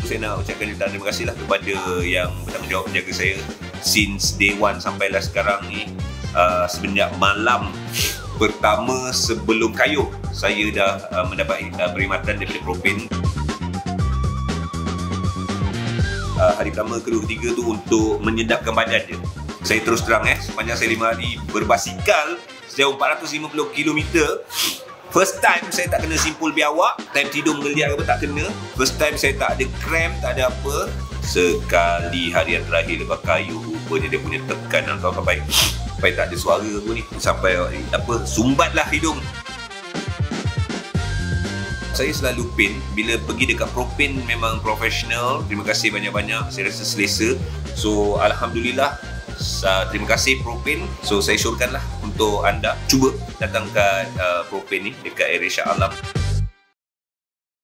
saya nak ucapkan jutaan terima kasih lah kepada yang bertanggungjawab menjaga saya since day one sampailah sekarang ni. Semenjak malam pertama sebelum kayuh, saya dah mendapat perkhidmatan daripada Propain. Hari pertama, kedua, ketiga tu untuk menyedapkan badan je. Saya terus terang sepanjang saya 5 hari berbasikal sejauh 450 km, first time saya tak kena simpul biawak, time tidur menggeliat apa tak kena, first time saya tak ada cramp, tak ada apa. Sekali harian terakhir lepas kayuh, rupanya dia punya tekanan sampai tak ada suara pun ni, sampai sumbatlah hidung. Saya selalu pain bila pergi dekat Propain, memang profesional. Terima kasih banyak-banyak, saya rasa selesa. So alhamdulillah, terima kasih Propain. So saya syorkanlah untuk anda cuba datang ke Propain ni dekat area Shah Alam.